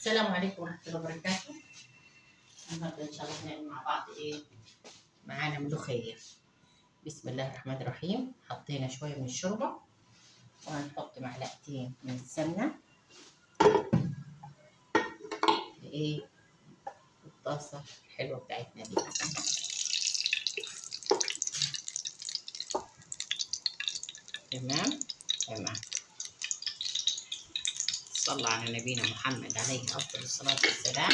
السلام عليكم ورحمة الله وبركاته. النهارده إن شاء الله هنعمل مع بعض معانا ملوخية. بسم الله الرحمن الرحيم. حطينا شوية من الشوربة وهنحط معلقتين من السمنة في الطاسة الحلوة بتاعتنا دي. تمام. صلى على نبينا محمد عليه أفضل الصلاة والسلام.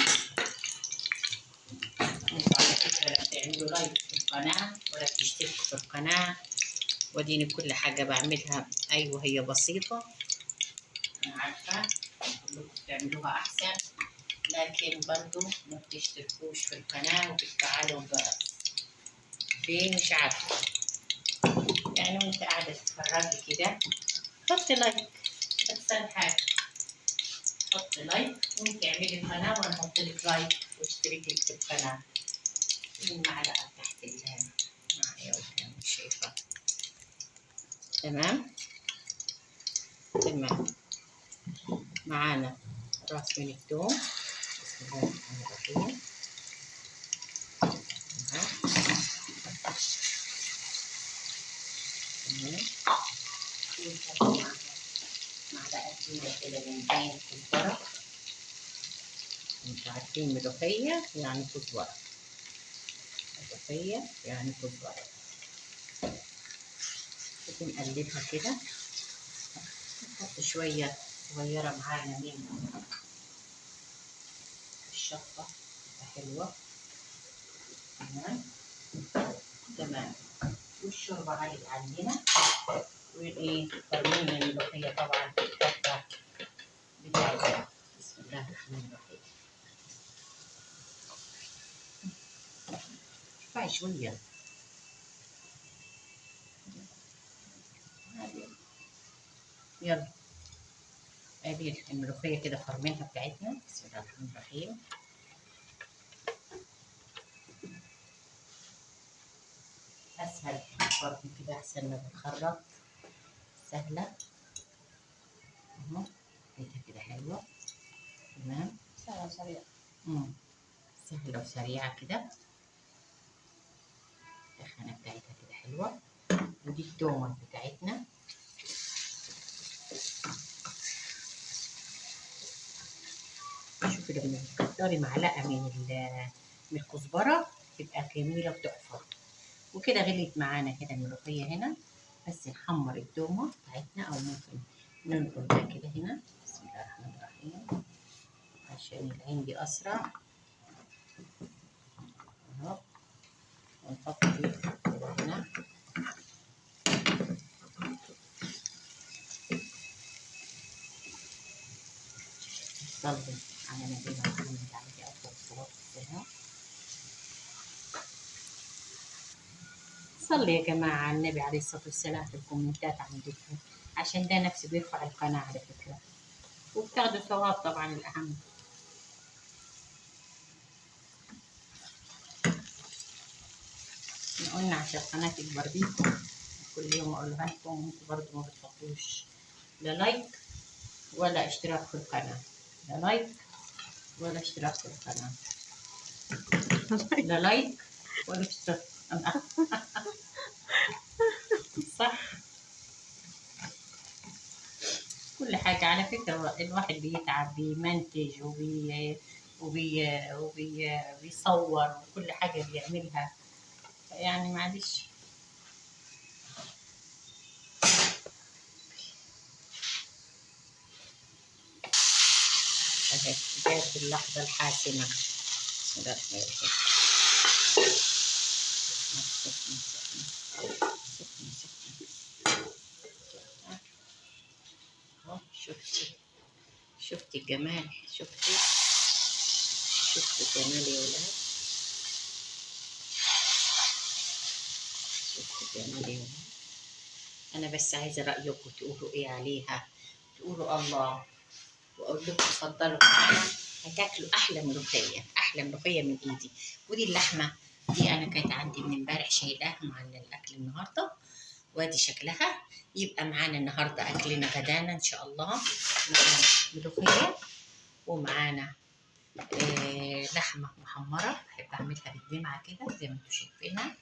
انتوا على فكرة لا تعملوا لايك في القناة ولا تشتركوا في القناة، وديني كل حاجة بعملها أيوة هي بسيطة، أنا عارفة كلكم بتعملوها أحسن، لكن برضو ما بتشتركوش في القناة وبتفعلوا الجرس. ليه مش عارفة، يعني وانت قاعدة تتفرجي كده حطي لايك، أحسن حاجة حطي لايك وانت اعملي القناة وأنا أحط لك لايك واشتركي في القناة. المعلقة تحت معايا وكان مش شايفة. تمام. معانا راس من الثوم. بسم الله الرحمن الرحيم. معلقتين كده من كزبرة. انتوا عارفين ملوخية يعني كزبرة، ملوخية يعني كزبرة. بنقلبها كده، نحط شوية صغيرة معانا من الشطة حلوة. تمام. والشوربة غالية عندنا، فرمينا الملوخية طبعا في الحفرة بتاعتها. بسم الله الرحمن الرحيم. ارفعي شوية. يلا ادي الملوخية كده فرمينها بتاعتنا. بسم الله الرحمن الرحيم. اسهل برضه كده احسن ما بتخرط، سهلة اهو كده حلوة. تمام. سهلة وسريعة. سهلة وسريعة كده. التخانة بتاعتها كده حلوة. ودي التومة بتاعتنا. شوفي لما تكتري معلقة من الكزبرة تبقى جميلة وتحفة. وكده غليت معانا كده الملوخية هنا، بس نحمر التومة بتاعتنا أو ممكن ننقل ده كده هنا. بسم الله الرحمن الرحيم عشان العين دي أسرع اهو. ونحط دي كده هنا. صلي على نبينا محمد عليه أفضل الصلاة والسلام. صلي يا جماعة على النبي عليه الصلاة والسلام في الكومنتات عندكم، عشان ده نفسه بيرفع القناة على فكرة، وبتاخدوا ثواب طبعا الأهم. قلنا عشان القناة تكبر بيكم، كل يوم أقولها لكم وانتوا برضه ما بتحطوش لا لايك ولا اشتراك في القناة. لا لايك ولا اشتراك في القناة. لا لايك ولا اشتراك. صح. كل حاجة على فكرة الواحد بيتعب بيمنتج وبيصور وكل حاجة بيعملها، يعني معلش. اهي جات اللحظة الحاسمة. شفتي الجمال؟ شفتي الجمال يا ولاد؟ شفتي الجمال يا ولاد؟ انا بس عايزه رايكم تقولوا ايه عليها، تقولوا الله، واقول لكم اتفضلوا معانا هتاكلوا احلى ملوخيه، احلى ملوخيه من ايدي. ودي اللحمه دي انا كانت عندي من امبارح شايلاها مع الاكل النهارده، وادي شكلها. يبقى معانا النهارده اكلنا غدانا ان شاء الله. معانا ملوخيه ومعانا لحمة محمرة، بحب أعملها بالدمعة كده زي ما انتوا شايفينها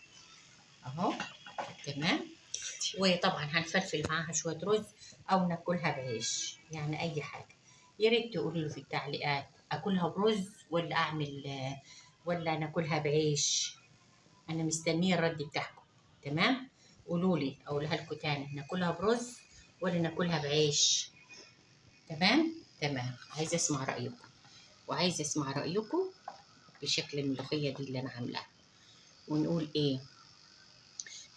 أهو. تمام. وطبعا هنفلفل معاها شوية رز أو ناكلها بعيش، يعني أي حاجة. يا ريت تقولوا لي في التعليقات أكلها برز ولا أعمل ولا ناكلها بعيش. أنا مستنية الرد بتاعكم. تمام. قولوا لي أقولها لكم تاني، ناكلها برز ولا ناكلها بعيش. تمام. تمام. عايزة أسمع رأيكم، وعايزة أسمع رأيكم بشكل الملوخية دي اللي أنا عاملاها. ونقول إيه؟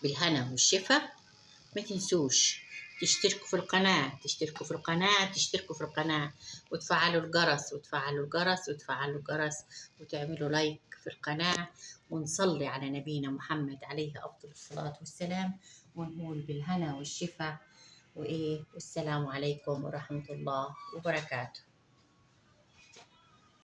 بالهنا والشفا. ما تنسوش تشتركوا في القناة، تشتركوا في القناة، تشتركوا في القناة، وتفعلوا الجرس وتفعلوا الجرس وتفعلوا الجرس، وتعملوا لايك في القناة. ونصلي على نبينا محمد عليه أفضل الصلاة والسلام، ونقول بالهنا والشفا وإيه، والسلام عليكم ورحمة الله وبركاته.